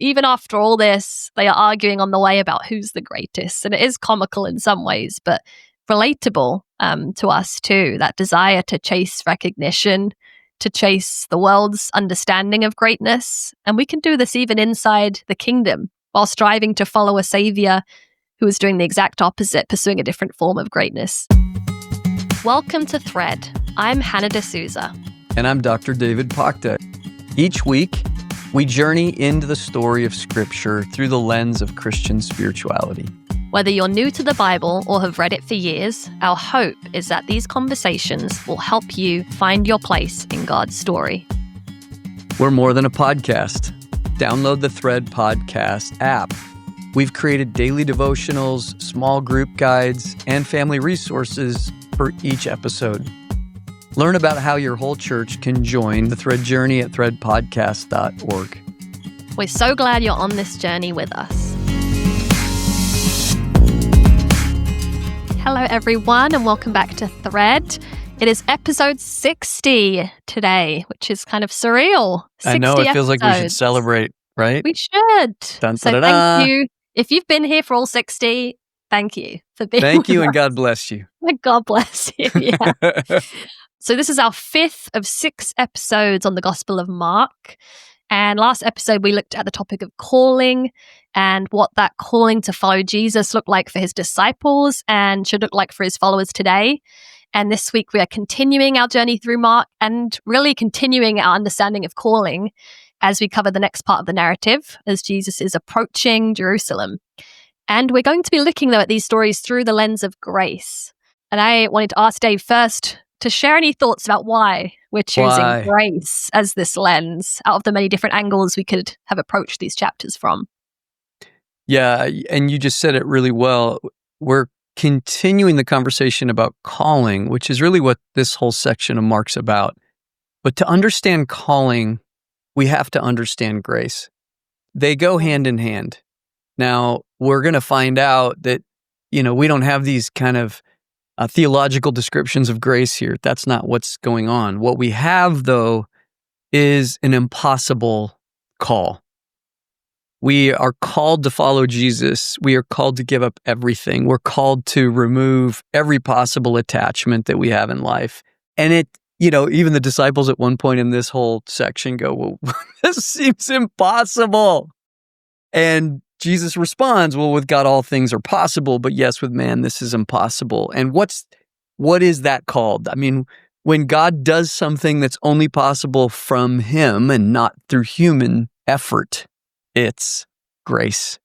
even after all this, they are arguing on the way about who's the greatest. And it is comical in some ways, but relatable to us too. That desire to chase recognition, to chase the world's understanding of greatness. And we can do this even inside the kingdom while striving to follow a savior who is doing the exact opposite, pursuing a different form of greatness. Welcome to Thread. I'm Hannah DeSouza. And I'm Dr. David Pocta. Each week, we journey into the story of Scripture through the lens of Christian spirituality. Whether you're new to the Bible or have read it for years, our hope is that these conversations will help you find your place in God's story. We're more than a podcast. Download the Thread podcast app. We've created daily devotionals, small group guides, and family resources for each episode. Learn about how your whole church can join the Thread journey at threadpodcast.org. We're so glad you're on this journey with us. Hello, everyone, and welcome back to Thread. It is episode 60 today, which is kind of surreal. I know, it feels like we should celebrate, right? We should. Dun, so thank you. If you've been here for all 60, thank you for being Thank you, with and us. God bless you. God bless you, yeah. So this is our 5th of 6 episodes on the Gospel of Mark. And last episode, we looked at the topic of calling and what that calling to follow Jesus looked like for his disciples and should look like for his followers today. And this week, we are continuing our journey through Mark and really continuing our understanding of calling as we cover the next part of the narrative as Jesus is approaching Jerusalem. And we're going to be looking, though, at these stories through the lens of grace. And I wanted to ask Dave first to share any thoughts about why we're choosing grace as this lens out of the many different angles we could have approached these chapters from. Yeah, and you just said it really well. We're continuing the conversation about calling, which is really what this whole section of Mark's about. But to understand calling, we have to understand grace. They go hand in hand. Now, we're going to find out that, we don't have these kind of theological descriptions of grace here. That's not what's going on. What we have, though, is an impossible call. We are called to follow Jesus. We are called to give up everything. We're called to remove every possible attachment that we have in life. And even the disciples at one point in this whole section go, well, this seems impossible. And Jesus responds, well, with God, all things are possible, but yes, with man, this is impossible. And what is that called? I mean, when God does something that's only possible from him and not through human effort, it's grace,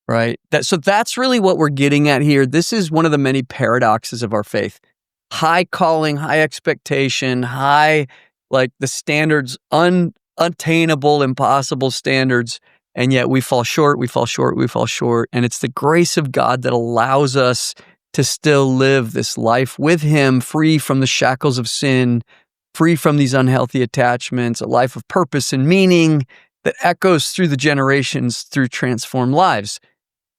right? So that's really what we're getting at here. This is one of the many paradoxes of our faith. High calling, high expectation, high, like the standards, unattainable, impossible standards. And yet we fall short. And it's the grace of God that allows us to still live this life with him, free from the shackles of sin, free from these unhealthy attachments, a life of purpose and meaning that echoes through the generations through transformed lives.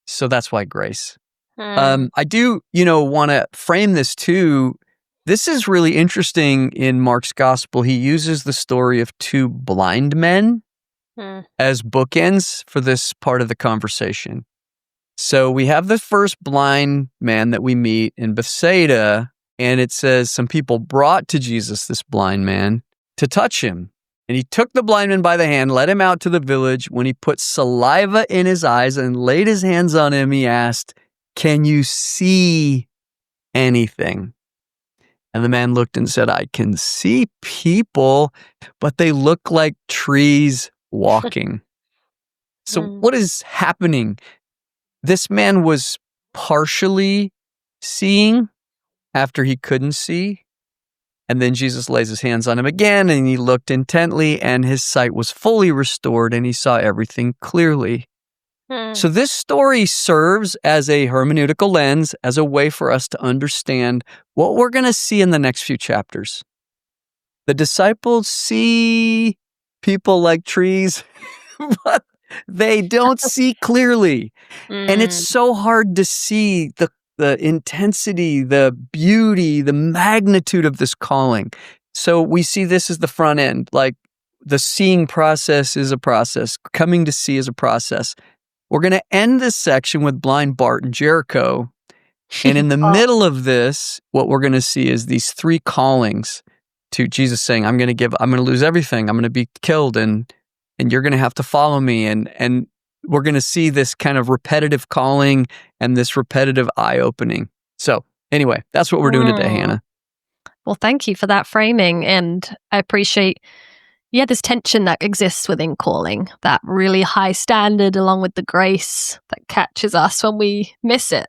So that's why grace. I do, want to frame this too. This is really interesting in Mark's gospel. He uses the story of 2 blind men as bookends for this part of the conversation. So we have the first blind man that we meet in Bethsaida, and it says some people brought to Jesus this blind man to touch him. And he took the blind man by the hand, led him out to the village. When he put saliva in his eyes and laid his hands on him, he asked, "Can you see anything?" And the man looked and said, "I can see people, but they look like trees walking." So what is happening? This man was partially seeing after he couldn't see. And then Jesus lays his hands on him again, and he looked intently, and his sight was fully restored, and he saw everything clearly. So this story serves as a hermeneutical lens, as a way for us to understand what we're going to see in the next few chapters. The disciples see people like trees, but they don't see clearly. And it's so hard to see the intensity, the beauty, the magnitude of this calling. So we see this as the front end. Like, the seeing process is a process. Coming to see is a process. We're going to end this section with blind Bart and Jericho. And in the middle of this, what we're going to see is these three callings to Jesus saying, I'm going to lose everything. I'm going to be killed and you're going to have to follow me. And we're going to see this kind of repetitive calling and this repetitive eye-opening. So anyway, that's what we're doing today, Hannah. Well, thank you for that framing. And I appreciate, this tension that exists within calling, that really high standard along with the grace that catches us when we miss it.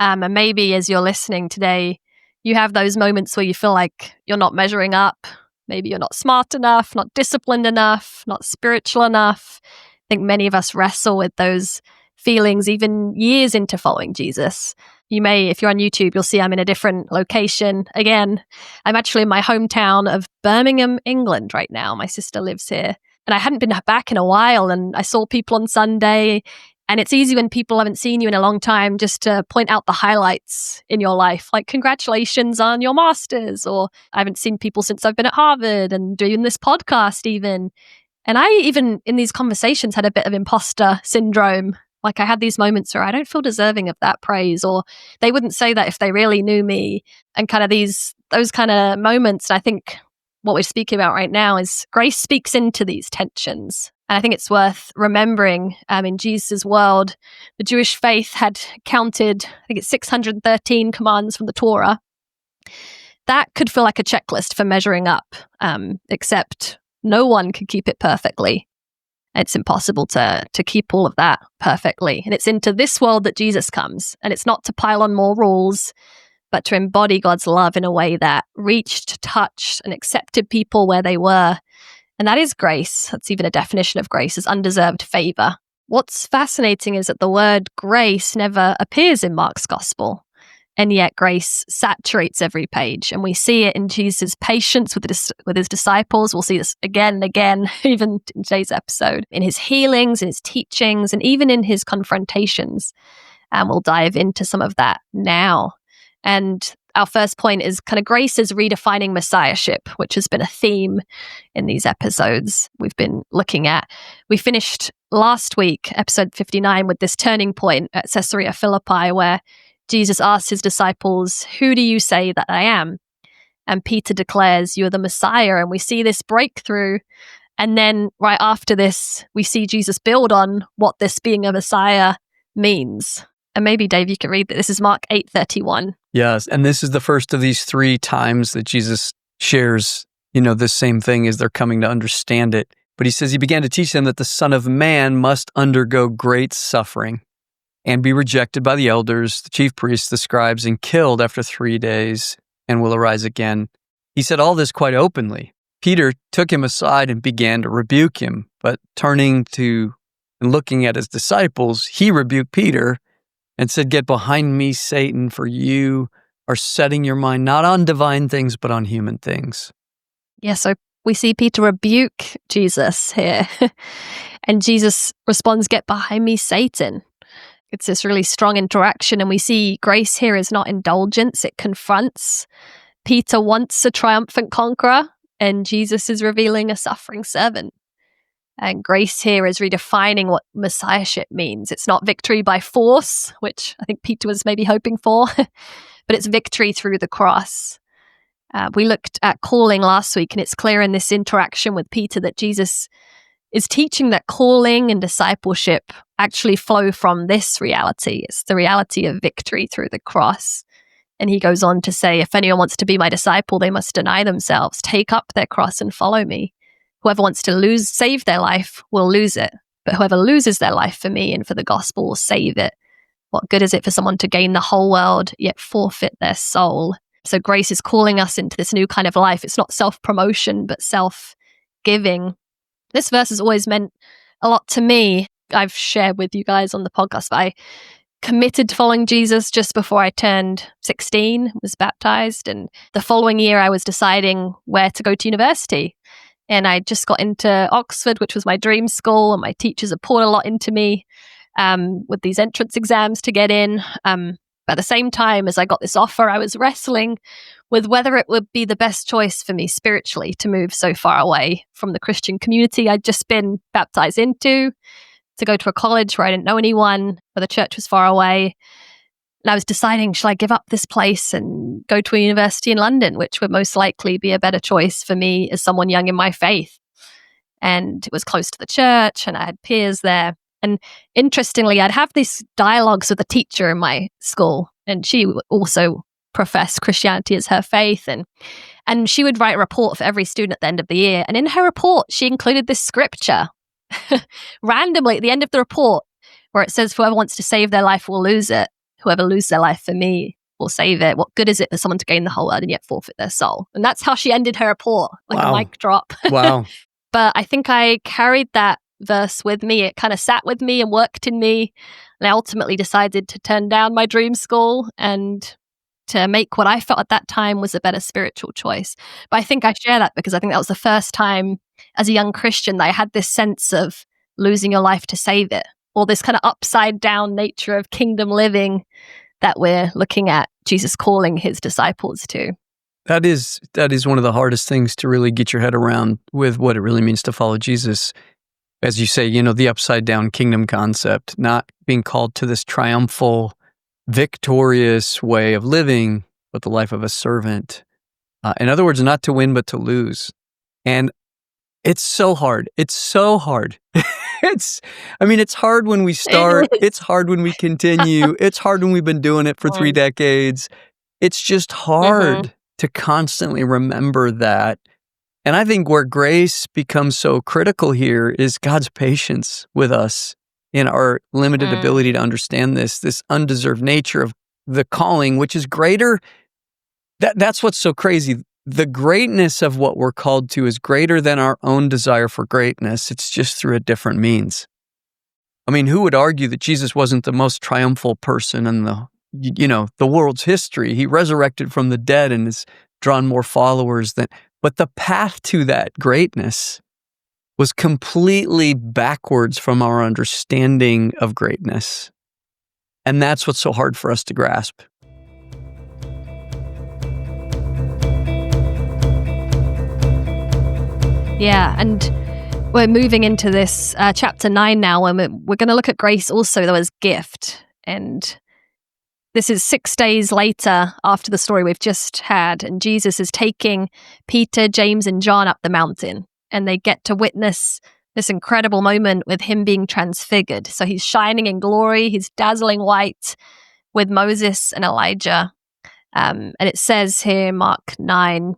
And maybe as you're listening today, you have those moments where you feel like you're not measuring up. Maybe you're not smart enough, not disciplined enough, not spiritual enough. I think many of us wrestle with those feelings even years into following Jesus. You may, if you're on YouTube, you'll see I'm in a different location. Again, I'm actually in my hometown of Birmingham, England right now. My sister lives here. And I hadn't been back in a while, and I saw people on Sunday. And it's easy when people haven't seen you in a long time just to point out the highlights in your life, like congratulations on your master's, or I haven't seen people since I've been at Harvard and doing this podcast even. And I even in these conversations had a bit of imposter syndrome. Like I had these moments where I don't feel deserving of that praise, or they wouldn't say that if they really knew me, and kind of those kind of moments. And I think what we're speaking about right now is grace speaks into these tensions. And I think it's worth remembering in Jesus' world, the Jewish faith had counted, I think it's 613 commands from the Torah. That could feel like a checklist for measuring up, except no one could keep it perfectly. It's impossible to keep all of that perfectly. And it's into this world that Jesus comes. And it's not to pile on more rules, but to embody God's love in a way that reached, touched, and accepted people where they were. And that is grace. That's even a definition of grace, as undeserved favor. What's fascinating is that the word grace never appears in Mark's gospel. And yet grace saturates every page. And we see it in Jesus' patience with his disciples. We'll see this again and again, even in today's episode, in his healings, in his teachings, and even in his confrontations. And we'll dive into some of that now. And our first point is kind of grace is redefining Messiahship, which has been a theme in these episodes we've been looking at. We finished last week, episode 59, with this turning point at Caesarea Philippi, where Jesus asks his disciples, "Who do you say that I am?" And Peter declares, "You're the Messiah." And we see this breakthrough. And then right after this, we see Jesus build on what this being a Messiah means. And maybe, Dave, you can read that. This is Mark 8:31. Yes, and this is the first of these three times that Jesus shares, this same thing as they're coming to understand it. But he says he began to teach them that the Son of Man must undergo great suffering and be rejected by the elders, the chief priests, the scribes, and killed after 3 days, and will arise again. He said all this quite openly. Peter took him aside and began to rebuke him, but turning to and looking at his disciples, he rebuked Peter and said, "Get behind me, Satan, for you are setting your mind not on divine things, but on human things." Yeah, so we see Peter rebuke Jesus here. And Jesus responds, "Get behind me, Satan." It's this really strong interaction. And we see grace here is not indulgence, it confronts. Peter wants a triumphant conqueror, and Jesus is revealing a suffering servant. And grace here is redefining what Messiahship means. It's not victory by force, which I think Peter was maybe hoping for, but it's victory through the cross. We looked at calling last week, and it's clear in this interaction with Peter that Jesus is teaching that calling and discipleship actually flow from this reality. It's the reality of victory through the cross. And he goes on to say, "If anyone wants to be my disciple, they must deny themselves, take up their cross and follow me. Whoever wants to save their life will lose it. But whoever loses their life for me and for the gospel will save it. What good is it for someone to gain the whole world, yet forfeit their soul?" So grace is calling us into this new kind of life. It's not self-promotion, but self-giving. This verse has always meant a lot to me. I've shared with you guys on the podcast, but I committed to following Jesus just before I turned 16, was baptized. And the following year, I was deciding where to go to university. And I just got into Oxford, which was my dream school. And my teachers have poured a lot into me with these entrance exams to get in. But at the same time as I got this offer, I was wrestling with whether it would be the best choice for me spiritually to move so far away from the Christian community I'd just been baptized into, to go to a college where I didn't know anyone, where the church was far away. And I was deciding, should I give up this place and go to a university in London, which would most likely be a better choice for me as someone young in my faith. And it was close to the church and I had peers there. And interestingly, I'd have these dialogues with a teacher in my school, and she also professed Christianity as her faith. And she would write a report for every student at the end of the year. And in her report, she included this scripture randomly at the end of the report, where it says, whoever wants to save their life will lose it. Whoever loses their life for me will save it. What good is it for someone to gain the whole world and yet forfeit their soul? And that's how she ended her report, like a mic drop. Wow. But I think I carried that verse with me. It kind of sat with me and worked in me. And I ultimately decided to turn down my dream school and to make what I felt at that time was a better spiritual choice. But I think I share that because I think that was the first time as a young Christian that I had this sense of losing your life to save it, or this kind of upside down nature of kingdom living that we're looking at Jesus calling his disciples to. That is one of the hardest things to really get your head around with what it really means to follow Jesus. As you say, the upside down kingdom concept, not being called to this triumphal, victorious way of living, but the life of a servant. In other words, not to win, but to lose. And it's so hard. It's so hard. It's hard when we start. It's hard when we continue. It's hard when we've been doing it for 3 decades. It's just hard to constantly remember that. And I think where grace becomes so critical here is God's patience with us in our limited ability to understand this undeserved nature of the calling, which is greater. That's what's so crazy. The greatness of what we're called to is greater than our own desire for greatness. It's just through a different means. I mean, who would argue that Jesus wasn't the most triumphal person in the world's history? He resurrected from the dead and has drawn more followers than. But the path to that greatness was completely backwards from our understanding of greatness. And that's what's so hard for us to grasp. Yeah, and we're moving into this chapter 9 now, and we're going to look at grace also though as gift. And this is 6 days later after the story we've just had, and Jesus is taking Peter, James, and John up the mountain, and they get to witness this incredible moment with him being transfigured. So he's shining in glory, he's dazzling white with Moses and Elijah. And it says here, Mark 9,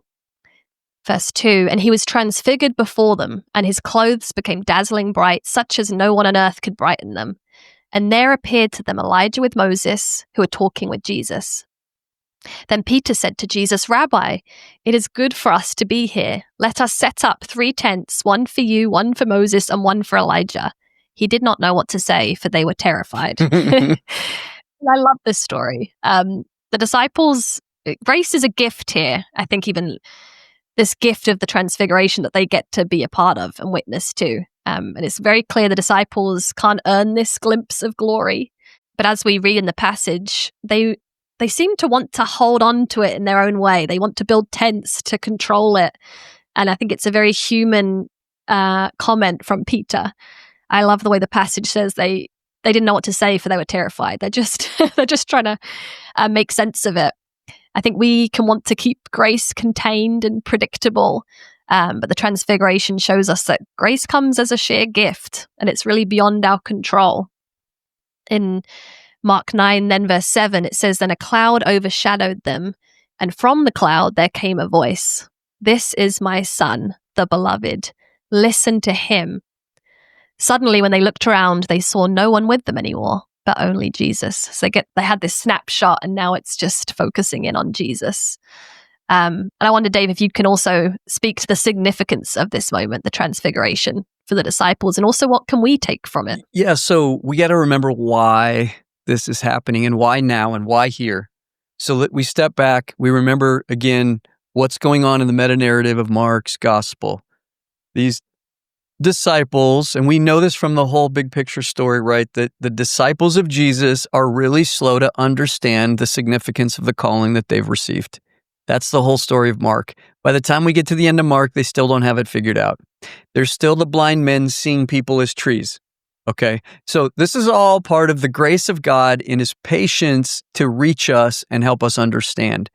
verse 2, and he was transfigured before them, and his clothes became dazzling bright, such as no one on earth could brighten them. And there appeared to them Elijah with Moses, who were talking with Jesus. Then Peter said to Jesus, Rabbi, it is good for us to be here. Let us set up 3 tents, one for you, one for Moses, and one for Elijah. He did not know what to say, for they were terrified. I love this story. The disciples, grace is a gift here. I think even this gift of the transfiguration that they get to be a part of and witness to. And it's very clear the disciples can't earn this glimpse of glory. But as we read in the passage, they seem to want to hold on to it in their own way. They want to build tents to control it. And I think it's a very human comment from Peter. I love the way the passage says they didn't know what to say, for they were terrified. They're just trying to make sense of it. I think we can want to keep grace contained and predictable, but the transfiguration shows us that grace comes as a sheer gift, and it's really beyond our control. In Mark 9, then verse 7, it says, then a cloud overshadowed them, and from the cloud there came a voice. This is my son, the beloved. Listen to him. Suddenly, when they looked around, they saw no one with them anymore, but only Jesus. So they had this snapshot, and now it's just focusing in on Jesus. And I wonder, Dave, if you can also speak to the significance of this moment, the transfiguration for the disciples, and also what can we take from it? Yeah, so we got to remember why this is happening and why now and why here. So we step back, we remember again what's going on in the meta-narrative of Mark's gospel. These disciples, and we know this from the whole big picture story, right? That the disciples of Jesus are really slow to understand the significance of the calling that they've received. That's the whole story of Mark. By the time we get to the end of Mark, they still don't have it figured out. There's still the blind men seeing people as trees. Okay? So this is all part of the grace of God in his patience to reach us and help us understand.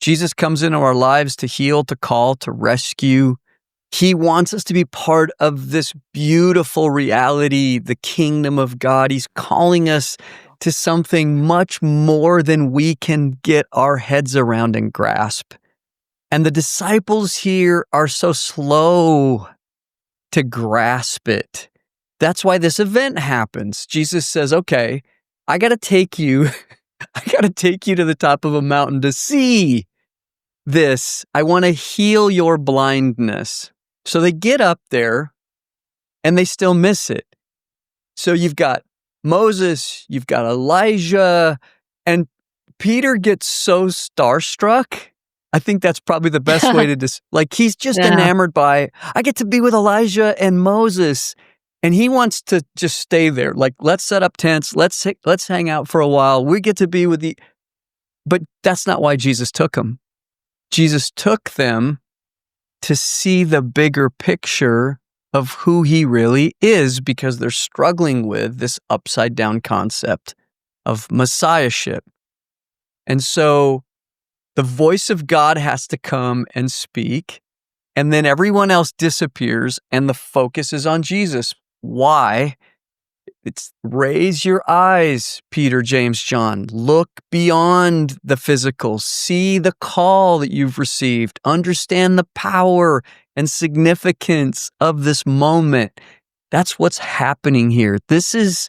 Jesus comes into our lives to heal, to call, to rescue. He wants us to be part of this beautiful reality, the kingdom of God. He's calling us to something much more than we can get our heads around and grasp. And the disciples here are so slow to grasp it. That's why this event happens. Jesus says, okay, I got to take you to the top of a mountain to see this. I want to heal your blindness. So they get up there and they still miss it. So you've got Moses, you've got Elijah, and Peter gets so starstruck. I think that's probably the best way to he's just enamored by, I get to be with Elijah and Moses. And he wants to just stay there. Like, let's set up tents. Let's hang out for a while. We get to be with but that's not why Jesus took them. Jesus took them to see the bigger picture of who he really is, because they're struggling with this upside down concept of Messiahship. And so the voice of God has to come and speak, and then everyone else disappears and the focus is on Jesus. Why? It's raise your eyes, Peter, James, John. Look beyond the physical. See the call that you've received. Understand the power and significance of this moment. That's what's happening here. This is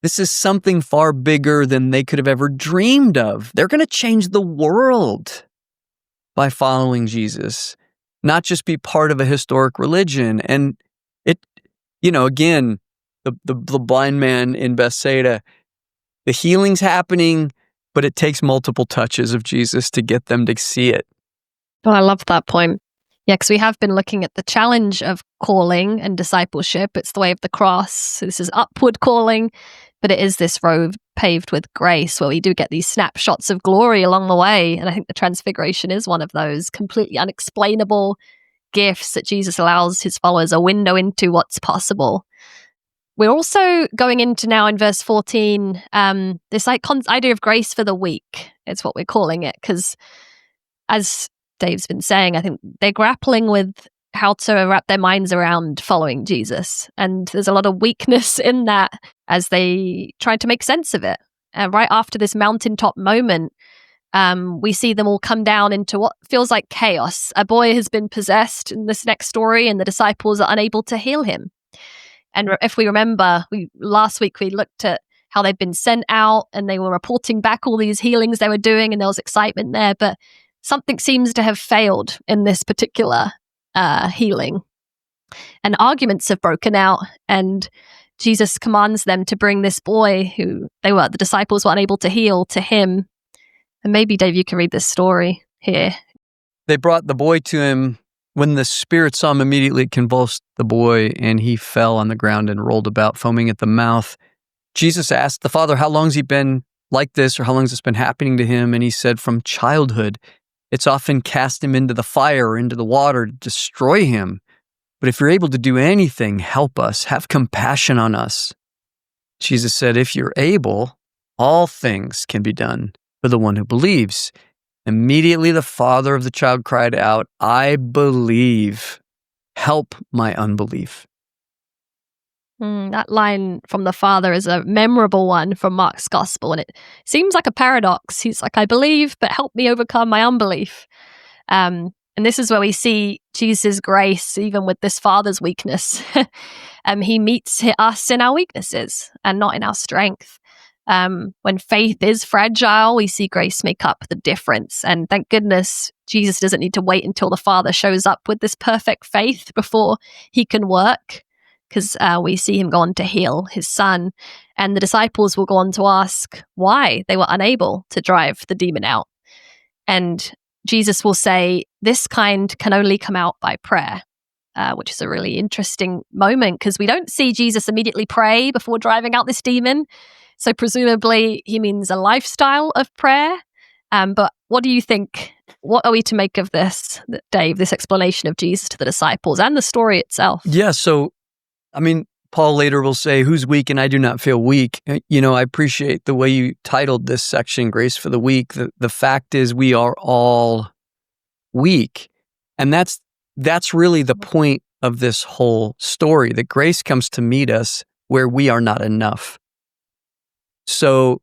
something far bigger than they could have ever dreamed of. They're going to change the world by following Jesus, not just be part of a historic religion. And again, the blind man in Bethsaida, the healing's happening, but it takes multiple touches of Jesus to get them to see it. Well, I love that point. Yeah, because we have been looking at the challenge of calling and discipleship. It's the way of the cross. So this is upward calling, but it is this road paved with grace where we do get these snapshots of glory along the way. And I think the transfiguration is one of those completely unexplainable gifts that Jesus allows his followers a window into what's possible. We're also going into now in verse 14, this idea of grace for the weak. It's what we're calling it, because as Dave's been saying, I think they're grappling with how to wrap their minds around following Jesus. And there's a lot of weakness in that as they try to make sense of it. Right after this mountaintop moment, we see them all come down into what feels like chaos. A boy has been possessed in this next story, and the disciples are unable to heal him. And if we remember, last week we looked at how they've been sent out and they were reporting back all these healings they were doing, and there was excitement there. But something seems to have failed in this particular healing. And arguments have broken out, and Jesus commands them to bring this boy who the disciples were unable to heal, to him. And maybe, Dave, you can read this story here. They brought the boy to him. When the spirit saw him, immediately it convulsed the boy, and he fell on the ground and rolled about, foaming at the mouth. Jesus asked the father, how long has he been like this, or how long has this been happening to him? And he said, from childhood. It's often cast him into the fire or into the water to destroy him. But if you're able to do anything, help us. Have compassion on us. Jesus said, if you're able, all things can be done for the one who believes. Immediately the father of the child cried out, I believe. Help my unbelief. That line from the father is a memorable one from Mark's gospel, and it seems like a paradox. He's like, I believe, but help me overcome my unbelief. And this is where we see Jesus' grace, even with this father's weakness. He meets us in our weaknesses and not in our strength. When faith is fragile, we see grace make up the difference. And thank goodness Jesus doesn't need to wait until the Father shows up with this perfect faith before he can work, because we see him go on to heal his son. And the disciples will go on to ask why they were unable to drive the demon out. And Jesus will say, this kind can only come out by prayer. Which is a really interesting moment, because we don't see Jesus immediately pray before driving out this demon. So presumably he means a lifestyle of prayer. But what do you think? What are we to make of this, Dave, this explanation of Jesus to the disciples and the story itself? Yeah, so, I mean, Paul later will say, who's weak and I do not feel weak. I appreciate the way you titled this section, Grace for the Weak. The fact is we are all weak. And that's really the point of this whole story, that grace comes to meet us where we are not enough. So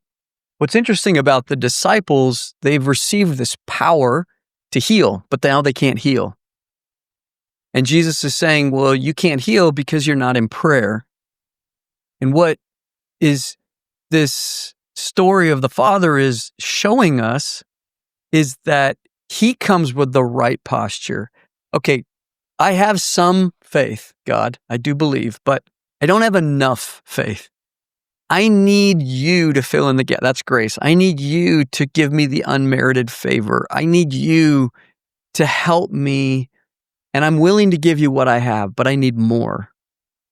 what's interesting about the disciples, they've received this power to heal, but now they can't heal. And Jesus is saying, well, you can't heal because you're not in prayer. And what is this story of the Father is showing us is that he comes with the right posture. Okay, I have some faith, God, I do believe, but I don't have enough faith. I need you to fill in the gap. That's grace. I need you to give me the unmerited favor. I need you to help me, and I'm willing to give you what I have, but I need more.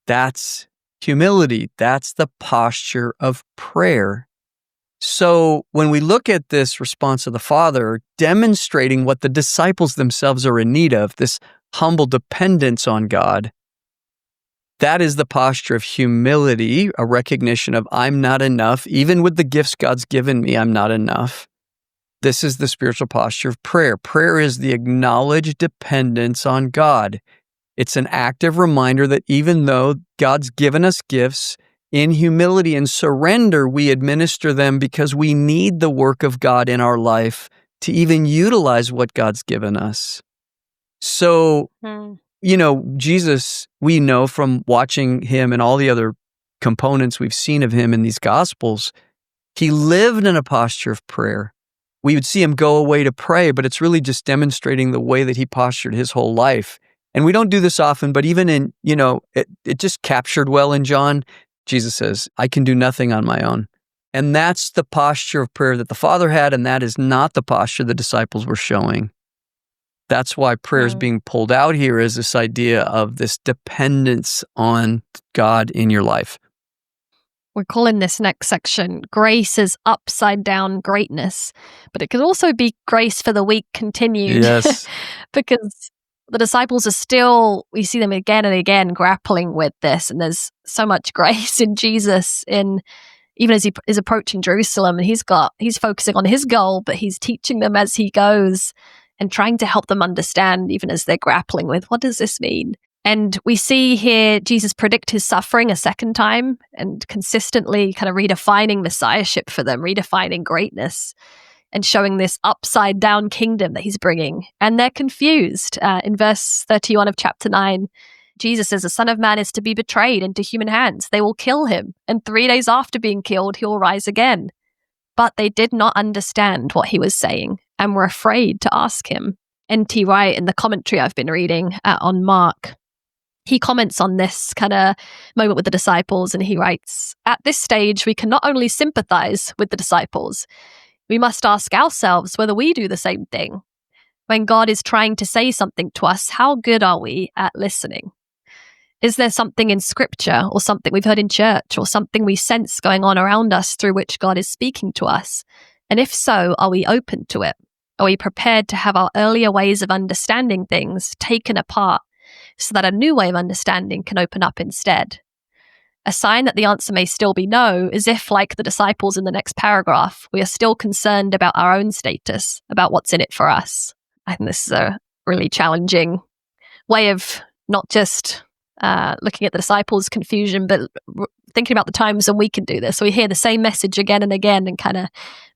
That's humility. That's the posture of prayer. So when we look at this response of the Father, demonstrating what the disciples themselves are in need of, this humble dependence on God, that is the posture of humility, a recognition of I'm not enough. Even with the gifts God's given me, I'm not enough. This is the spiritual posture of prayer. Prayer is the acknowledged dependence on God. It's an active reminder that even though God's given us gifts, in humility and surrender, we administer them because we need the work of God in our life to even utilize what God's given us. So, Jesus, we know from watching him and all the other components we've seen of him in these Gospels, he lived in a posture of prayer. We would see him go away to pray, but it's really just demonstrating the way that he postured his whole life. And we don't do this often, but even in, it just captured well in John. Jesus says, I can do nothing on my own. And that's the posture of prayer that the Father had, and that is not the posture the disciples were showing. That's why prayer is being pulled out here as this idea of this dependence on God in your life. We're calling this next section, Grace is Upside Down Greatness, but it could also be Grace for the Weak continued. Yes. Because the disciples are still, we see them again and again grappling with this, and there's so much grace in Jesus even as he is approaching Jerusalem, and he's focusing on his goal, but he's teaching them as he goes and trying to help them understand even as they're grappling with, what does this mean? And we see here Jesus predict his suffering a second time and consistently kind of redefining Messiahship for them, redefining greatness and showing this upside down kingdom that he's bringing. And they're confused. In verse 31 of chapter 9, Jesus says, the Son of Man is to be betrayed into human hands. They will kill him. And 3 days after being killed, he will rise again. But they did not understand what he was saying and were afraid to ask him. N.T. Wright, in the commentary I've been reading on Mark, he comments on this kind of moment with the disciples, and he writes, at this stage, we can not only sympathize with the disciples, we must ask ourselves whether we do the same thing. When God is trying to say something to us, how good are we at listening? Is there something in scripture or something we've heard in church or something we sense going on around us through which God is speaking to us? And if so, are we open to it? Are we prepared to have our earlier ways of understanding things taken apart so that a new way of understanding can open up instead? A sign that the answer may still be no is if, like the disciples in the next paragraph, we are still concerned about our own status, about what's in it for us. I think this is a really challenging way of not just looking at the disciples' confusion, but thinking about the times when we can do this. So we hear the same message again and again and kind of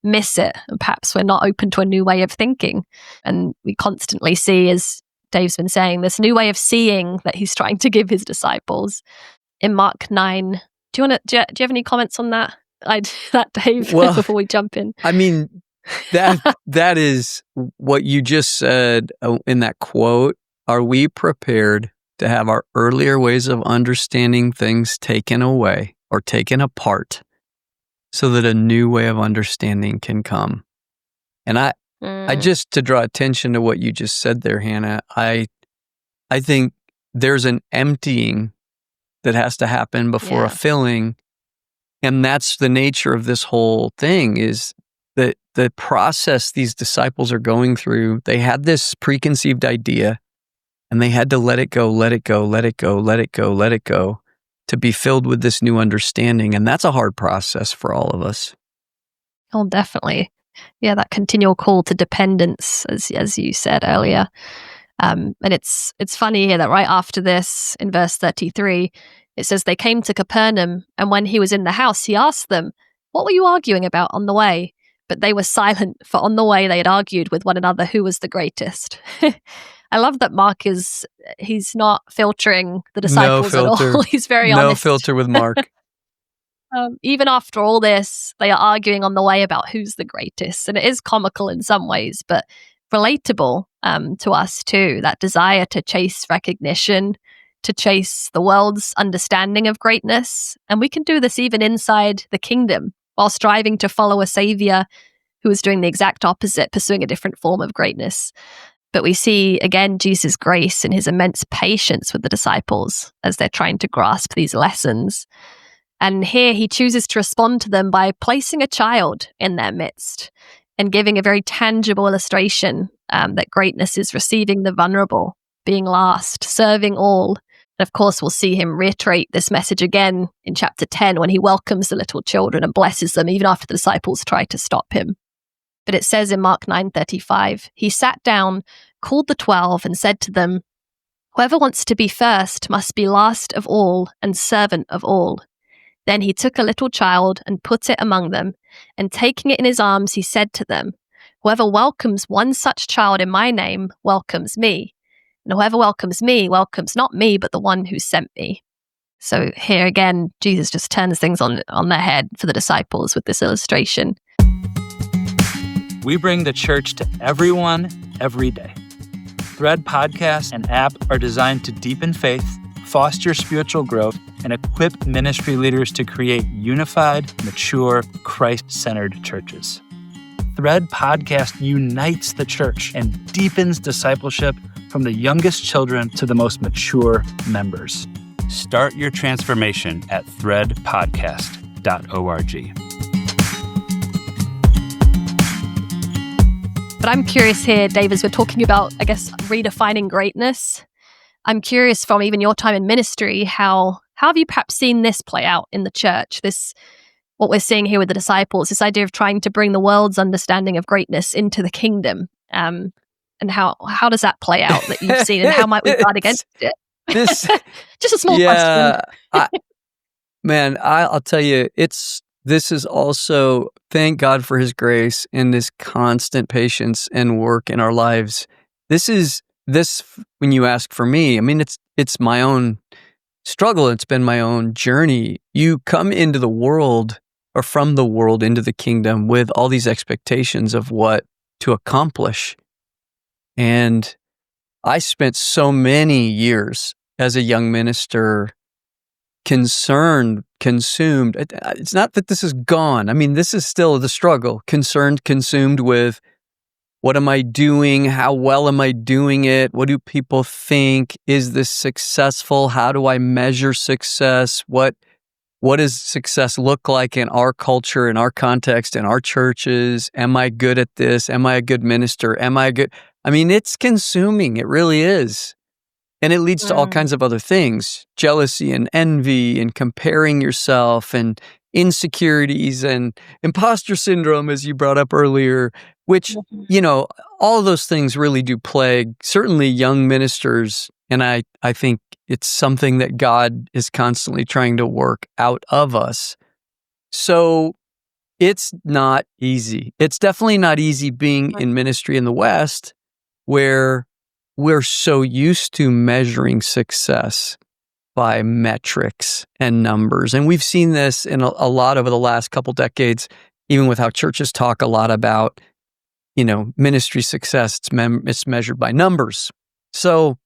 miss it. And perhaps we're not open to a new way of thinking. And we constantly see, as Dave's been saying, this new way of seeing that he's trying to give his disciples. In Mark 9, do you have any comments on that? Dave, well, before we jump in. I mean, that is what you just said in that quote. Are we prepared to have our earlier ways of understanding things taken away or taken apart so that a new way of understanding can come? And I just, to draw attention to what you just said there, Hannah, I think there's an emptying that has to happen before a filling. And that's the nature of this whole thing, is that the process these disciples are going through, they had this preconceived idea and they had to let it go, let it go, let it go, let it go, let it go to be filled with this new understanding. And that's a hard process for all of us. Oh, definitely. Yeah, that continual call to dependence, as you said earlier. And it's funny here that right after this, in verse 33, it says they came to Capernaum, and when he was in the house, he asked them, "What were you arguing about on the way?" But they were silent, for on the way they had argued with one another who was the greatest. I love that Mark he's not filtering the disciples at all. He's very honest. No filter with Mark. Even after all this, they are arguing on the way about who's the greatest. And it is comical in some ways, but relatable to us too. That desire to chase recognition, to chase the world's understanding of greatness. And we can do this even inside the kingdom while striving to follow a savior who is doing the exact opposite, pursuing a different form of greatness. But we see, again, Jesus' grace and his immense patience with the disciples as they're trying to grasp these lessons. And here he chooses to respond to them by placing a child in their midst and giving a very tangible illustration that greatness is receiving the vulnerable, being last, serving all. And of course, we'll see him reiterate this message again in chapter 10 when he welcomes the little children and blesses them even after the disciples try to stop him. But it says in Mark 9:35, he sat down, called the 12 and said to them, "Whoever wants to be first must be last of all and servant of all." Then he took a little child and put it among them, and taking it in his arms, he said to them, "Whoever welcomes one such child in my name welcomes me. And whoever welcomes me welcomes not me, but the one who sent me." So here again, Jesus just turns things on their head for the disciples with this illustration. We bring the church to everyone, every day. Thread podcast and app are designed to deepen faith, foster spiritual growth, and equip ministry leaders to create unified, mature, Christ-centered churches. Thread podcast unites the church and deepens discipleship from the youngest children to the most mature members. Start your transformation at threadpodcast.org. But I'm curious here, Dave, as we're talking about, I guess, redefining greatness. I'm curious from even your time in ministry, how have you perhaps seen this play out in the church? What we're seeing here with the disciples, this idea of trying to bring the world's understanding of greatness into the kingdom. And how does that play out that you've seen, and how might we guard against it? Just a small question. I'll tell you, this is also, thank God for his grace and this constant patience and work in our lives. This, when you ask for me, I mean, it's my own struggle. It's been my own journey. You come into the world, or from the world into the kingdom, with all these expectations of what to accomplish. And I spent so many years as a young minister consumed. It's not that this is gone. I mean, this is still the struggle. Consumed with, what am I doing? How well am I doing it? What do people think? Is this successful? How do I measure success? What does success look like in our culture, in our context, in our churches? Am I good at this? Am I a good minister? I mean, it's consuming. It really is. And it leads to all kinds of other things, jealousy and envy and comparing yourself and insecurities and imposter syndrome, as you brought up earlier, which, all of those things really do plague certainly young ministers. And I think it's something that God is constantly trying to work out of us. So it's not easy. It's definitely not easy being in ministry in the West, where we're so used to measuring success by metrics and numbers. And we've seen this in a lot over the last couple decades, even with how churches talk a lot about, ministry success. It's measured by numbers. So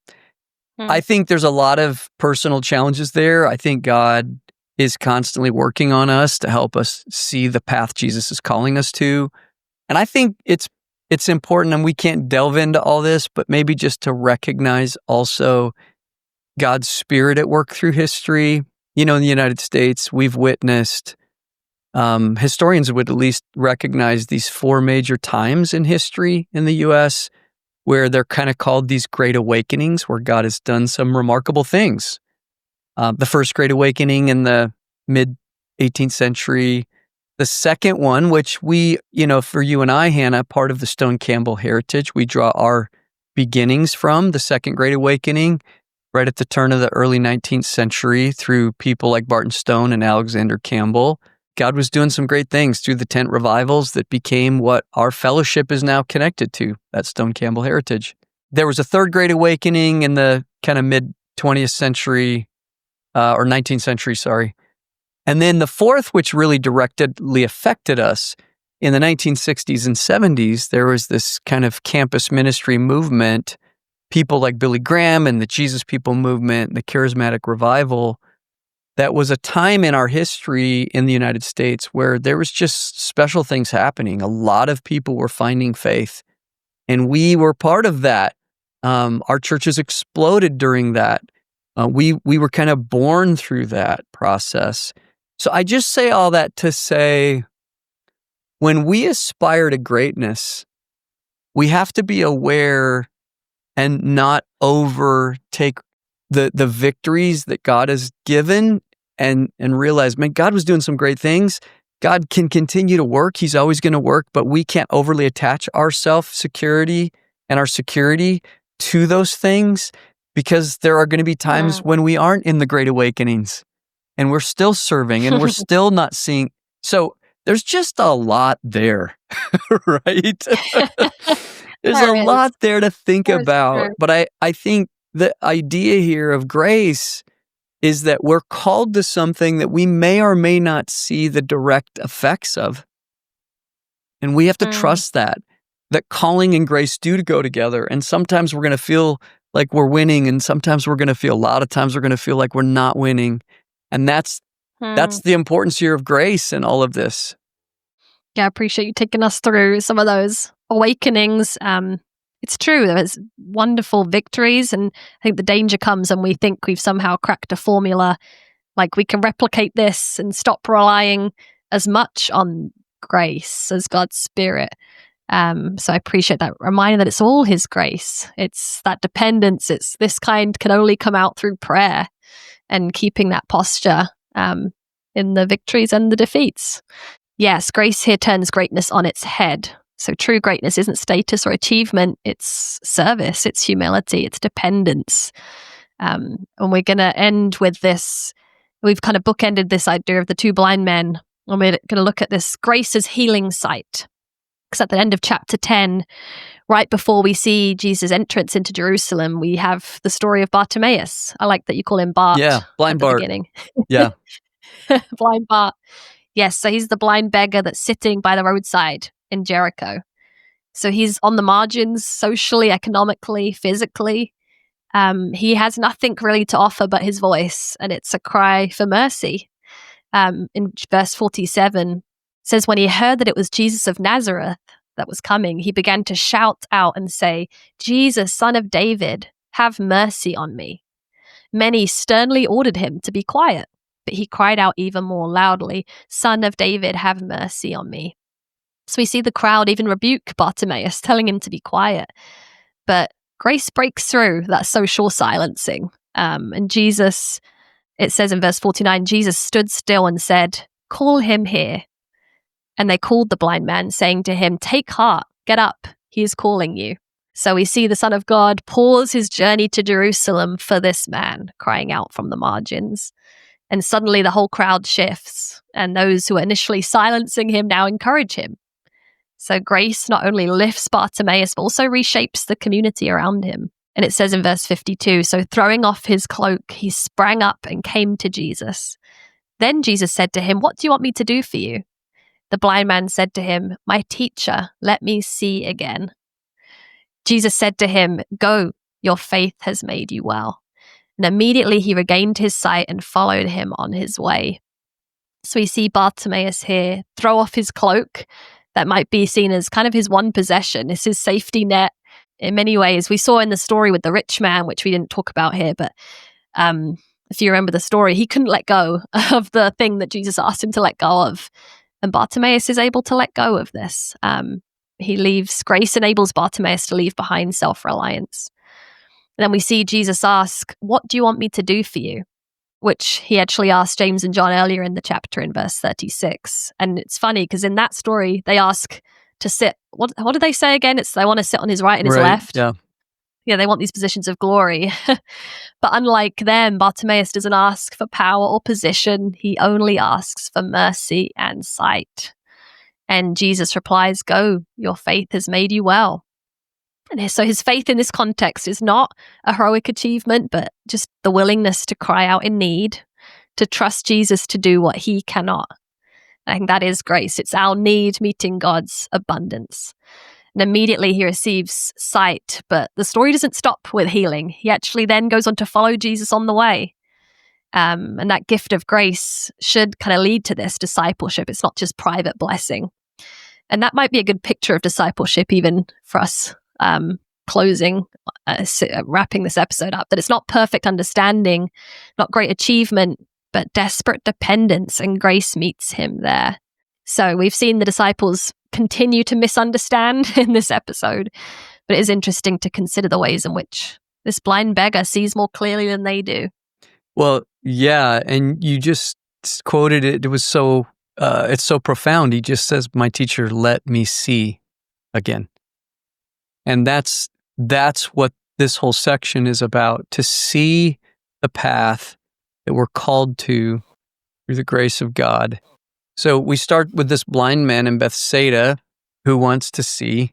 I think there's a lot of personal challenges there. I think God is constantly working on us to help us see the path Jesus is calling us to. And I think it's important, and we can't delve into all this, but maybe just to recognize also God's Spirit at work through history. In the United States, we've witnessed historians would at least recognize these 4 major times in history in the U.S. where they're kind of called these Great Awakenings, where God has done some remarkable things. The first Great Awakening in the mid-18th century. The second one, which we, for you and I, Hannah, part of the Stone Campbell heritage, we draw our beginnings from the Second Great Awakening, right at the turn of the early 19th century through people like Barton Stone and Alexander Campbell. God was doing some great things through the tent revivals that became what our fellowship is now connected to, that Stone Campbell heritage. There was a third Great Awakening in the kind of mid-20th century, or 19th century, sorry. And then the fourth, which really directly affected us, in the 1960s and 70s, there was this kind of campus ministry movement, people like Billy Graham and the Jesus People movement, and the charismatic revival. That was a time in our history in the United States where there was just special things happening. A lot of people were finding faith, and we were part of that. Our churches exploded during that. We were kind of born through that process. So I just say all that to say, when we aspire to greatness, we have to be aware and not overtake the victories that God has given and realize, man, God was doing some great things. God can continue to work. He's always going to work, but we can't overly attach our self-security and our security to those things, because there are going to be times when we aren't in the Great Awakenings and we're still serving and we're still not seeing. So there's just a lot there, right? There's a lot there to think about. But I think the idea here of grace is that we're called to something that we may or may not see the direct effects of. And we have to trust that calling and grace do go together. And sometimes we're going to feel like we're winning, and sometimes we're going to feel, a lot of times we're going to feel like we're not winning. And that's the importance here of grace and all of this. Yeah, I appreciate you taking us through some of those awakenings. It's true, there's wonderful victories, and I think the danger comes when we think we've somehow cracked a formula, like we can replicate this and stop relying as much on grace as God's Spirit. So I appreciate that reminder that it's all His grace. It's that dependence. It's this kind can only come out through prayer and keeping that posture in the victories and the defeats. Yes, grace here turns greatness on its head. So true greatness isn't status or achievement. It's service, it's humility, it's dependence. And we're going to end with this. We've kind of bookended this idea of the 2 blind men, and we're going to look at this grace as healing sight. Because at the end of chapter 10, right before we see Jesus' entrance into Jerusalem, we have the story of Bartimaeus. I like that you call him Bart. Yeah, blind Bart. Beginning. Yeah. Blind Bart. Yes, so he's the blind beggar that's sitting by the roadside in Jericho. So he's on the margins socially, economically, physically. He has nothing really to offer but his voice, and it's a cry for mercy. In verse 47, says, when he heard that it was Jesus of Nazareth that was coming, he began to shout out and say, Jesus, Son of David, have mercy on me. Many sternly ordered him to be quiet, but he cried out even more loudly, Son of David, have mercy on me. So we see the crowd even rebuke Bartimaeus, telling him to be quiet. But grace breaks through that social silencing. And Jesus, it says in verse 49, Jesus stood still and said, call him here. And they called the blind man, saying to him, take heart, get up, he is calling you. So we see the Son of God pause his journey to Jerusalem for this man, crying out from the margins. And suddenly the whole crowd shifts, and those who were initially silencing him now encourage him. So grace not only lifts Bartimaeus, but also reshapes the community around him. And it says in verse 52, so throwing off his cloak, he sprang up and came to Jesus. Then Jesus said to him, what do you want me to do for you? The blind man said to him, my teacher, let me see again. Jesus said to him, go, your faith has made you well. And immediately he regained his sight and followed him on his way. So we see Bartimaeus here throw off his cloak. That might be seen as kind of his one possession. It's his safety net in many ways. We saw in the story with the rich man, which we didn't talk about here, but if you remember the story, he couldn't let go of the thing that Jesus asked him to let go of. And Bartimaeus is able to let go of this. Grace enables Bartimaeus to leave behind self-reliance. And then we see Jesus ask, "What do you want me to do for you?" Which he actually asked James and John earlier in the chapter in verse 36. And it's funny because in that story, they ask to sit. What did they say again? It's they want to sit on his right and his left. Yeah, they want these positions of glory. But unlike them, Bartimaeus doesn't ask for power or position. He only asks for mercy and sight. And Jesus replies, "Go, your faith has made you well." And so his faith in this context is not a heroic achievement, but just the willingness to cry out in need, to trust Jesus to do what he cannot. I think that is grace. It's our need meeting God's abundance. And immediately he receives sight, but the story doesn't stop with healing. He actually then goes on to follow Jesus on the way. And that gift of grace should kind of lead to this discipleship. It's not just private blessing. And that might be a good picture of discipleship even for us. Wrapping this episode up, that it's not perfect understanding, not great achievement, but desperate dependence, and grace meets him there. So we've seen the disciples continue to misunderstand in this episode, but it is interesting to consider the ways in which this blind beggar sees more clearly than they do. Well, yeah, and you just quoted it. It was so, it's so profound. He just says, "My teacher, let me see again." And that's what this whole section is about, to see the path that we're called to through the grace of God. So we start with this blind man in Bethsaida who wants to see,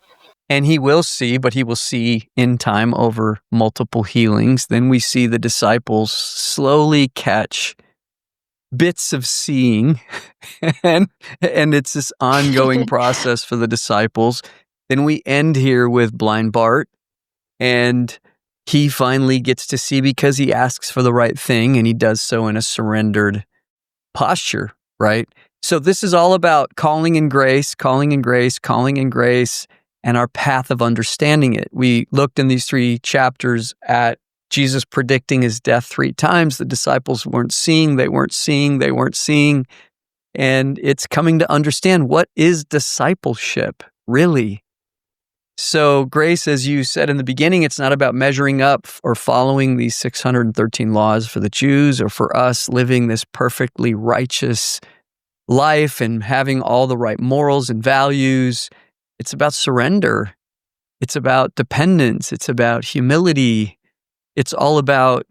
and he will see, but he will see in time over multiple healings. Then we see the disciples slowly catch bits of seeing, and it's this ongoing process for the disciples. Then we end here with blind Bart, and he finally gets to see because he asks for the right thing, and he does so in a surrendered posture, right? So this is all about calling in grace, calling in grace, calling in grace, and our path of understanding it. We looked in these 3 chapters at Jesus predicting his death 3 times. The disciples weren't seeing, they weren't seeing, they weren't seeing. And it's coming to understand, what is discipleship, really? So grace, as you said in the beginning, it's not about measuring up or following these 613 laws for the Jews, or for us living this perfectly righteous life and having all the right morals and values. It's about surrender. It's about dependence. It's about humility. It's all about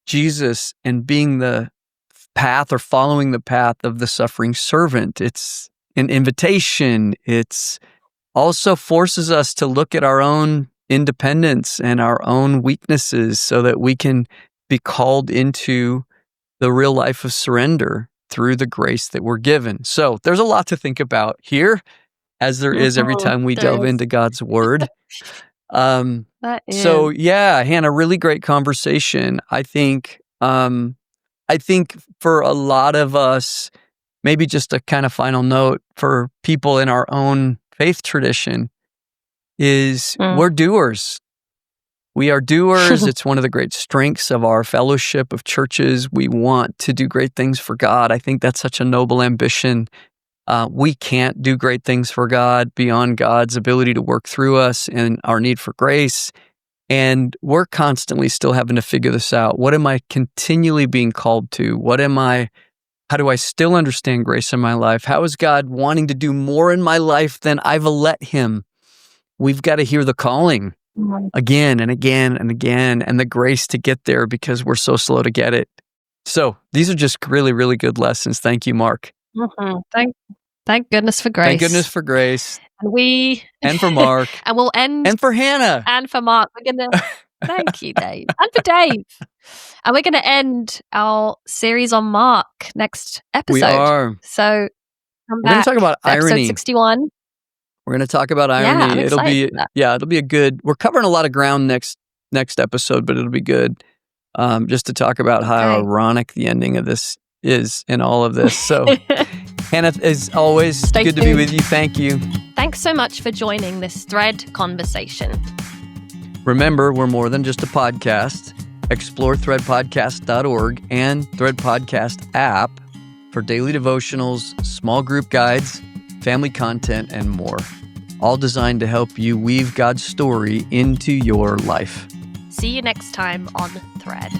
Jesus and being the path, or following the path of the suffering servant. It's an invitation. It's also forces us to look at our own independence and our own weaknesses so that we can be called into the real life of surrender through the grace that we're given. So there's a lot to think about here, as there is every time we delve into God's word. So yeah, Hannah, really great conversation. I think for a lot of us, maybe just a kind of final note for people in our own faith tradition is we're doers. We are doers. It's one of the great strengths of our fellowship of churches. We want to do great things for God. I think that's such a noble ambition. We can't do great things for God beyond God's ability to work through us and our need for grace. And we're constantly still having to figure this out. What am I continually being called to? How do I still understand grace in my life? How is God wanting to do more in my life than I've let him? We've got to hear the calling again and again and again, and the grace to get there because we're so slow to get it. So these are just really, really good lessons. Thank you, Mark. Mm-hmm. Thank goodness for grace. Thank goodness for grace. And for Mark. And we'll end. And for Hannah. And for Mark. We're going to... Thank you, Dave. And for Dave. And we're going to end our series on Mark next episode. We are. So we're going to talk about irony. Episode 61. We're going to talk about irony. It'll be a good. We're covering a lot of ground next episode, but it'll be good just to talk about how ironic the ending of this is in all of this. So, Hannah, as always, good to be with you. Thank you. Thanks so much for joining this Thread conversation. Remember, we're more than just a podcast. Explore threadpodcast.org and Thread Podcast app for daily devotionals, small group guides, family content, and more. All designed to help you weave God's story into your life. See you next time on Thread.